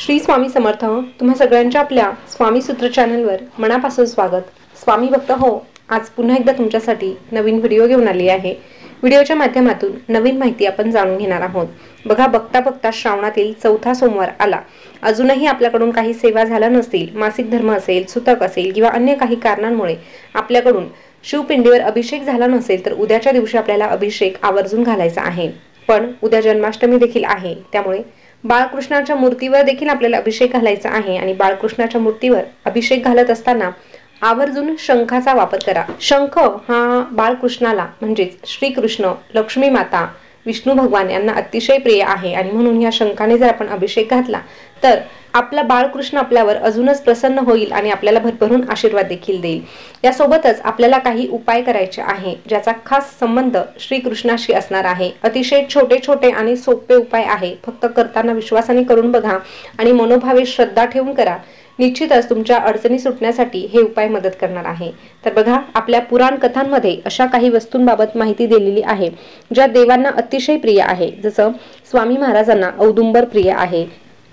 श्री स्वामी समर्थ. तुम्हा सगळ्यांच्या आपल्या स्वामी सूत्र चॅनलवर मनापासून स्वागत. स्वामी भक्त हो, आज पुन्हा एकदा तुमच्यासाठी नवीन व्हिडिओ घेऊन आली आहे. व्हिडिओच्या माध्यमातून नवीन माहिती आपण जाणून घेणार आहोत. बघा, बघता बघता श्रावणातील चौथा सोमवार आला. अजूनही आपल्याकडून काही सेवा झाल्या नसतील, मासिक धर्म असेल, सुतक असेल किंवा अन्य काही कारणांमुळे आपल्याकडून शिवपिंडीवर अभिषेक झाला नसेल तर उद्याच्या दिवशी आपल्याला अभिषेक आवर्जून घालायचा आहे. पण उद्या जन्माष्टमी देखील आहे, त्यामुळे बाळकृष्णाच्या मूर्तीवर देखील आपल्याला अभिषेक घालायचा आहे. आणि बाळकृष्णाच्या मूर्तीवर अभिषेक घालत असताना आवर्जून शंखाचा वापर करा. शंख हा बाळकृष्णाला म्हणजेच श्रीकृष्ण, लक्ष्मी माता, विष्णू भगवान यांना अतिशय प्रिय आहे. आणि म्हणून या शंखाने जर आपण अभिषेक घातला तर आपला बाळकृष्ण आपल्यावर अजूनच प्रसन्न होईल आणि आपल्याला भरभरून आशीर्वाद देखील देईल. यासोबतच आपल्याला काही उपाय करायचे आहे, ज्याचा खास संबंध श्रीकृष्णाशी असणार आहे. अतिशय छोटे छोटे आणि सोपे उपाय आहे. फक्त करताना विश्वासाने करून बघा आणि मनोभावे श्रद्धा ठेवून करा. निश्चितच तुमच्या अडचणी सुटण्यासाठी हे उपाय मदत करणार आहे. तर बघा, आपल्या पुराण कथांमध्ये अशा काही वस्तूंबाबत माहिती दिलेली आहे ज्या देवांना अतिशय प्रिय आहे. जसं स्वामी महाराजांना औदुंबर प्रिय आहे,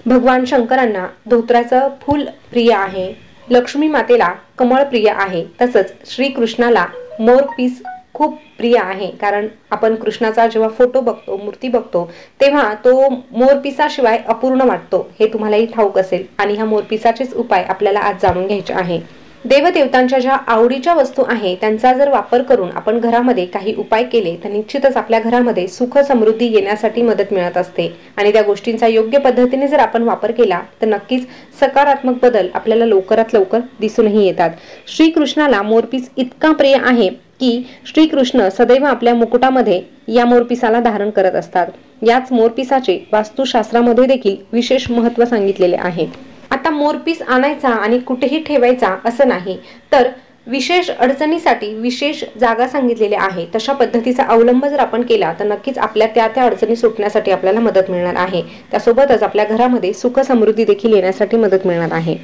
भगवान शंकरांना धोत्राचं फूल प्रिय आहे, लक्ष्मी मातेला कमळ प्रिय आहे, तसंच श्रीकृष्णाला मोरपीस खूप प्रिय आहे. कारण आपण कृष्णाचा जेव्हा फोटो बघतो, मूर्ती बघतो, तेव्हा तो मोरपिसाशिवाय अपूर्ण वाटतो, हे तुम्हालाही ठाऊक असेल. आणि ह्या मोरपिसाचेच उपाय आपल्याला आज जाणून घ्यायचे आहे. देवदेवतांच्या ज्या आवडीच्या वस्तू आहे त्यांचा जर वापर करून आपण घरामध्ये काही उपाय केले तर निश्चितच आपल्या घरामध्ये सुख समृद्धी येण्यासाठी मदत मिळत असते. आणि त्या गोष्टींचा योग्य पद्धतीने जर आपण वापर केला तर नक्कीच सकारात्मक बदल आपल्याला लवकरात लवकर दिसूनही येतात. श्रीकृष्णाला मोरपीस इतका प्रिय आहे की श्रीकृष्ण सदैव आपल्या मुकुटामध्ये या मोरपिसाला धारण करत असतात. याच मोरपिसाचे वास्तुशास्त्रामध्ये देखील विशेष महत्त्व सांगितलेले आहे. आता मोरपीस आणायचा आणि कुठेही ठेवायचा असं नाही, तर विशेष अडचणीसाठी विशेष जागा सांगितलेल्या आहे. तशा पद्धतीचा अवलंब जर आपण केला तर नक्कीच आपल्या त्या अडचणी सुटण्यासाठी आपल्याला मदत मिळणार आहे. त्यासोबतच आपल्या घरामध्ये सुख समृद्धी देखील येण्यासाठी मदत मिळणार आहे.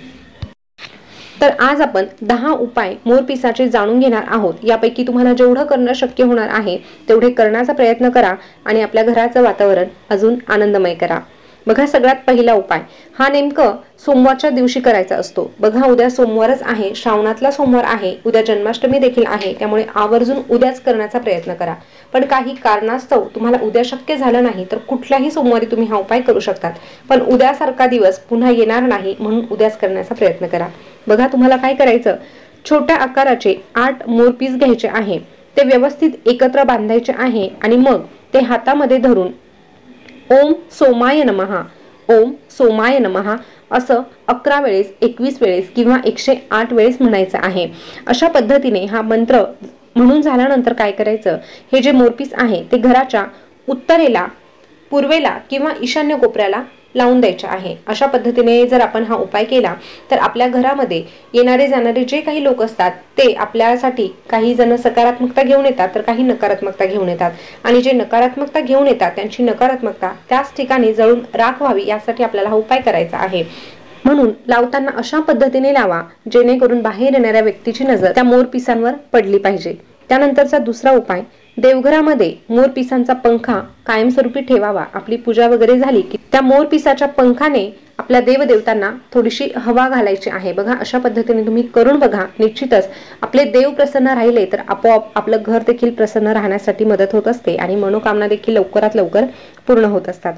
तर आज आपण 10 उपाय मोरपिसाचे जाणून घेणार आहोत. यापैकी तुम्हाला जेवढं करणं शक्य होणार आहे तेवढे करण्याचा प्रयत्न करा आणि आपल्या घराचं वातावरण अजून आनंदमय करा. बघा, सगळ्यात पहिला उपाय हा नेमकं सोमवारच्या दिवशी करायचा असतो. बघा, उद्या सोमवारच आहे, श्रावणातला सोमवार आहे, उद्या जन्माष्टमी देखील आहे, त्यामुळे आवर्जून उद्याच करण्याचा प्रयत्न करा. पण काही कारणास्तव तुम्हाला उद्या शक्य झालं नाही तर कुठल्याही सोमवारी तुम्ही हा उपाय करू शकतात. पण उद्यासारखा दिवस पुन्हा येणार नाही, म्हणून उद्याच करण्याचा प्रयत्न करा. बघा, तुम्हाला काय करायचं, छोट्या आकाराचे 8 मोरपीस घ्यायचे आहे. ते व्यवस्थित एकत्र बांधायचे आहे आणि मग ते हातामध्ये धरून ओम सोमाय नमः, ओम सोमाय नमः असं 11 वेळेस, 21 वेळेस किंवा 108 वेळेस म्हणायचं आहे. अशा पद्धतीने हा मंत्र म्हणून झाल्यानंतर काय करायचं, हे जे मोरपीस आहे ते घराच्या उत्तरेला, पूर्वेला किंवा ईशान्य कोपऱ्याला लावून द्यायचे आहे. अशा पद्धतीने जर आपण हा उपाय केला तर आपल्या घरामध्ये येणारे जाणारे जे काही लोक असतात ते आपल्यासाठी काही जण सकारात्मकता घेऊन येतात तर काही नकारात्मकता घेऊन येतात. आणि जे नकारात्मकता घेऊन येतात त्यांची नकारात्मकता त्याच ठिकाणी जळून राख व्हावी, यासाठी आपल्याला हा उपाय करायचा आहे. म्हणून लावताना अशा पद्धतीने लावा जेणेकरून बाहेर येणाऱ्या व्यक्तीची नजर त्या मोरपिसांवर पडली पाहिजे. त्यानंतरचा दुसरा उपाय, देवघरामध्ये मोरपिसांचा पंखा कायमस्वरूपी ठेवावा. आपली पूजा वगैरे झाली की त्या मोरपिसाच्या पंखाने आपल्या देवदेवतांना थोडीशी हवा घालायची आहे. बघा, अशा पद्धतीने तुम्ही करून बघा. निश्चितच आपले देव प्रसन्न राहिले तर आपोआप आपलं घर देखील प्रसन्न राहण्यासाठी मदत होत असते आणि मनोकामना देखील लवकरात लवकर पूर्ण होत असतात.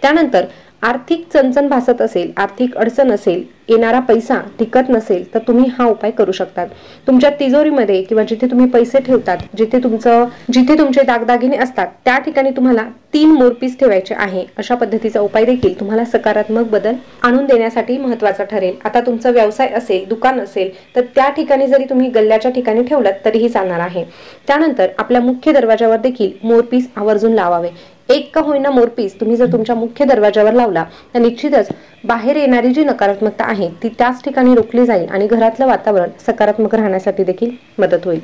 त्यानंतर आर्थिक चणचण भासत असेल, आर्थिक अडचण असेल, येणारा पैसा टिकत नसेल तर तुम्ही हा उपाय करू शकतात. तुमच्या तिजोरीमध्ये किंवा जिथे तुम्ही पैसे ठेवतात, जिथे तुमचे दागदागिने असतात त्या ठिकाणी तुम्हाला 3 मोरपीस ठेवायचे आहे. अशा पद्धतीचा उपाय देखील तुम्हाला सकारात्मक बदल आणून देण्यासाठी महत्त्वाचा ठरेल. आता तुमचा व्यवसाय असेल, दुकान असेल तर त्या ठिकाणी जरी तुम्ही गल्ल्याच्या ठिकाणी ठेवलात तरीही चालणार आहे. त्यानंतर आपल्या मुख्य दरवाजावर देखील मोरपीस आवर्जून लावावे. एक का होईना मोरपीस तुम्ही जर तुमच्या मुख्य दरवाजावर लावला तर निश्चितच बाहेर येणारी जी नकारात्मकता आहे ती त्याच ठिकाणी रोखली जाईल आणि घरातलं वातावरण सकारात्मक राहण्यासाठी देखील मदत होईल.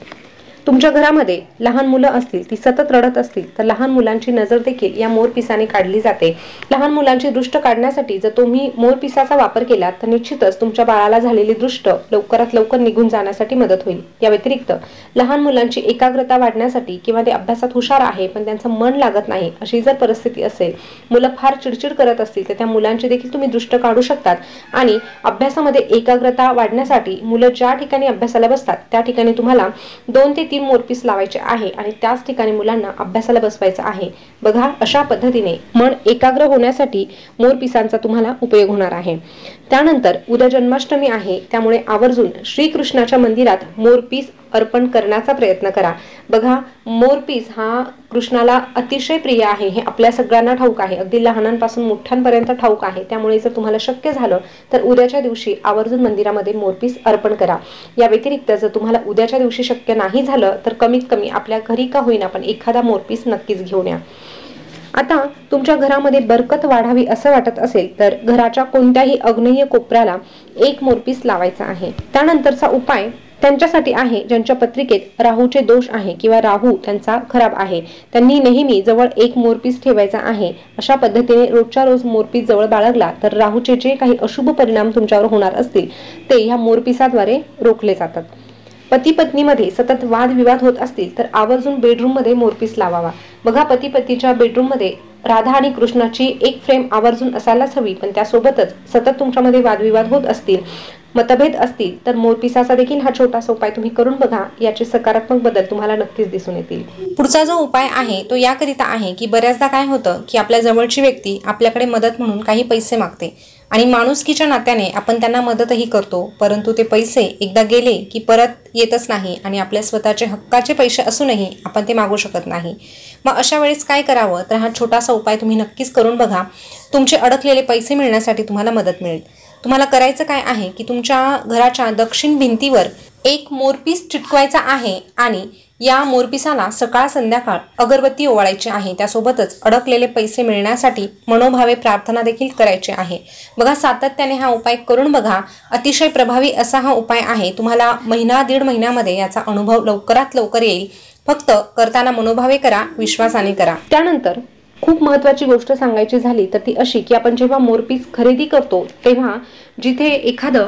तुमच्या घरामध्ये लहान मुलं असतील, ती सतत रडत असतील, तर लहान मुलांची नजर देखील या मोरपिसाने काढली जाते. लहान मुलांची दृष्ट काढण्यासाठी जर तुम्ही मोरपिसाचा वापर केला तर निश्चितच तुमच्या बाळाला झालेली दृष्ट लवकरात लवकर निघून जाण्यासाठी मदत होईल. या व्यतिरिक्त लहान मुलांची एकाग्रता वाढण्यासाठी किंवा ते अभ्यासात हुशार आहे पण त्यांचं मन लागत नाही अशी जर परिस्थिती असेल, मुलं फार चिडचिड करत असतील, तर त्या मुलांची देखील तुम्ही दृष्ट काढू शकतात. आणि अभ्यासामध्ये एकाग्रता वाढण्यासाठी मुलं ज्या ठिकाणी अभ्यासाला बसतात त्या ठिकाणी तुम्हाला 2 ते 3 मोरपीस लावायचे आहे आणि त्याच ठिकाणी मुलांना अभ्यासाला बसवायचं आहे. बघा, अशा पद्धतीने मन एकाग्र होण्यासाठी मोरपिसांचा तुम्हाला उपयोग होणार आहे. त्यानंतर उद्या जन्माष्टमी आहे, त्यामुळे आवर्जून श्रीकृष्णाच्या मंदिरात मोरपीस अर्पण करण्याचा प्रयत्न करा. बघा, मोरपीस हा कृष्णाला अतिशय प्रिय आहे, हे आपल्या सगळ्यांना ठाऊक आहे, अगदी लहानांपासून मोठ्यांपर्यंत ठाऊक आहे. त्यामुळे जर तुम्हाला शक्य झालं तर उद्याच्या दिवशी आवर्जून मंदिरामध्ये मोरपीस अर्पण करा. या व्यतिरिक्त जर तुम्हाला उद्याच्या दिवशी शक्य नाही झालं तर कमीत कमी आपल्या घरी का होईना पण एखादा मोरपीस नक्कीच घेऊन या. आता तुमच्या घरामध्ये बरकत वाढावी असं वाटत असेल तर घराच्या कोणत्याही आग्नेय कोपऱ्याला 1 मोरपीस लावायचा आहे. त्यानंतरचा उपाय त्यांच्यासाठी आहे ज्यांच्या पत्रिकेत राहूचे दोष आहे किंवा राहू त्यांचा खराब आहे. त्यांनी नेहमी जवळ 1 मोरपीस ठेवायचा आहे. अशा पद्धतीने रोजच्या रोज मोरपीस जवळ बाळगला तर राहूचे जे काही अशुभ परिणाम तुमच्यावर होणार असतील ते ह्या मोरपिसाद्वारे रोखले जातात. पती पत्नीमध्ये सतत वादविवाद होत असतील तर आवर्जून बेडरूम मध्ये मोरपीस लावावा. बघा, पती पत्नीच्या बेडरूम मध्ये राधा आणि कृष्णाची एक फ्रेम आवर्जून असायलाच हवी, पण त्यासोबतच सतत तुमच्यामध्ये वादविवाद होत असतील, मतभेद असतील तर मोरपिसाचा देखील हा छोटासा उपाय तुम्ही करून बघा. याचे सकारात्मक बदल तुम्हाला नक्कीच दिसून येतील. पुढचा जो उपाय आहे तो याकरिता आहे की बऱ्याचदा काय होतं की आपल्या जवळची व्यक्ती आपल्याकडे मदत म्हणून काही पैसे मागते आणि माणुसकीच्या नात्याने आपण त्यांना मदतही करतो, परंतु ते पैसे एकदा गेले की परत येतच नाही आणि आपल्या स्वतःचे हक्काचे पैसे असूनही आपण ते मागू शकत नाही. मग अशा वेळेस काय करावं, तर हा छोटासा उपाय तुम्ही नक्कीच करून बघा. तुमचे अडकलेले पैसे मिळण्यासाठी तुम्हाला मदत मिळेल. तुम्हाला करायचं काय आहे की तुमच्या घराच्या दक्षिण भिंतीवर 1 मोरपीस चिटकवायचा आहे आणि या मोरपिसाला सकाळ संध्याकाळ अगरबत्ती ओवाळायची आहे. त्यासोबतच अडकलेले पैसे मिळण्यासाठी मनोभावे प्रार्थना देखील करायची आहे. बघा, सातत्याने हा उपाय करून बघा. अतिशय प्रभावी असा हा उपाय आहे. तुम्हाला 1-1.5 महिन्यामध्ये याचा अनुभव लवकरात लवकर येईल. फक्त करताना मनोभावे करा, विश्वासाने करा. त्यानंतर खूप महत्त्वाची गोष्ट सांगायची झाली तर ती अशी की आपण जेव्हा मोरपीस खरेदी करतो तेव्हा जिथे एखादं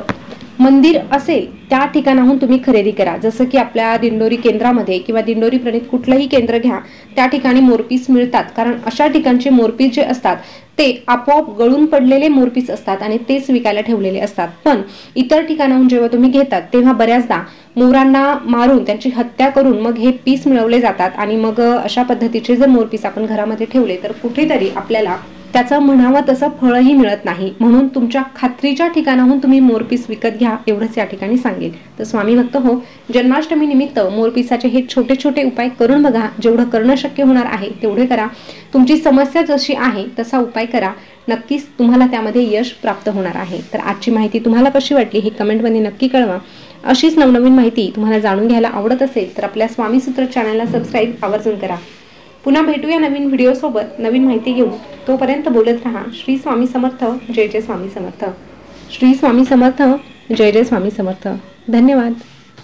मंदिर असेल त्या ठिकाणाहून तुम्ही खरेदी करा. जसं की आपल्या दिंडोरी केंद्रामध्ये किंवा दिंडोरी प्रणित कुठलंही केंद्र घ्या, त्या ठिकाणी मोरपीस मिळतात. कारण अशा ठिकाणचे मोरपीस जे असतात ते आपोआप गळून पडलेले मोरपीस असतात आणि तेच विकायला ठेवलेले असतात. पण इतर ठिकाणाहून जेव्हा तुम्ही घेतात तेव्हा बऱ्याचदा मोरांना मारून त्यांची हत्या करून मग हे पीस मिळवले जातात आणि मग अशा पद्धतीचे जर मोरपीस आपण घरामध्ये ठेवले तर कुठेतरी आपल्याला त्याचं म्हणावं तसं फळही मिळत नाही. म्हणून तुमच्या खात्रीच्या ठिकाणाहून तुम्ही मोरपीस विकत घ्या, एवढंच या ठिकाणी सांगेल. तर स्वामी भक्त हो, जन्माष्टमी निमित्त मोरपिसाचे हे छोटे छोटे उपाय करून बघा. जेवढं करणं शक्य होणार आहे तेवढे करा. तुमची समस्या जशी आहे तसा उपाय करा, नक्कीच तुम्हाला त्यामध्ये यश प्राप्त होणार आहे. तर आजची माहिती तुम्हाला कशी वाटली हे कमेंटमध्ये नक्की कळवा. अशीच नवनवीन माहिती तुम्हाला जाणून घ्यायला आवडत असेल तर आपल्या स्वामी सूत्र चॅनलला सबस्क्राईब आवर्जून करा. पुन्हा भेटूया नवीन व्हिडिओ सोबत नवीन माहिती घेऊन. तोपर्यंत बोलत रहा. श्री स्वामी समर्थ. जय जय स्वामी समर्थ. श्री स्वामी समर्थ. जय जय स्वामी समर्थ. धन्यवाद.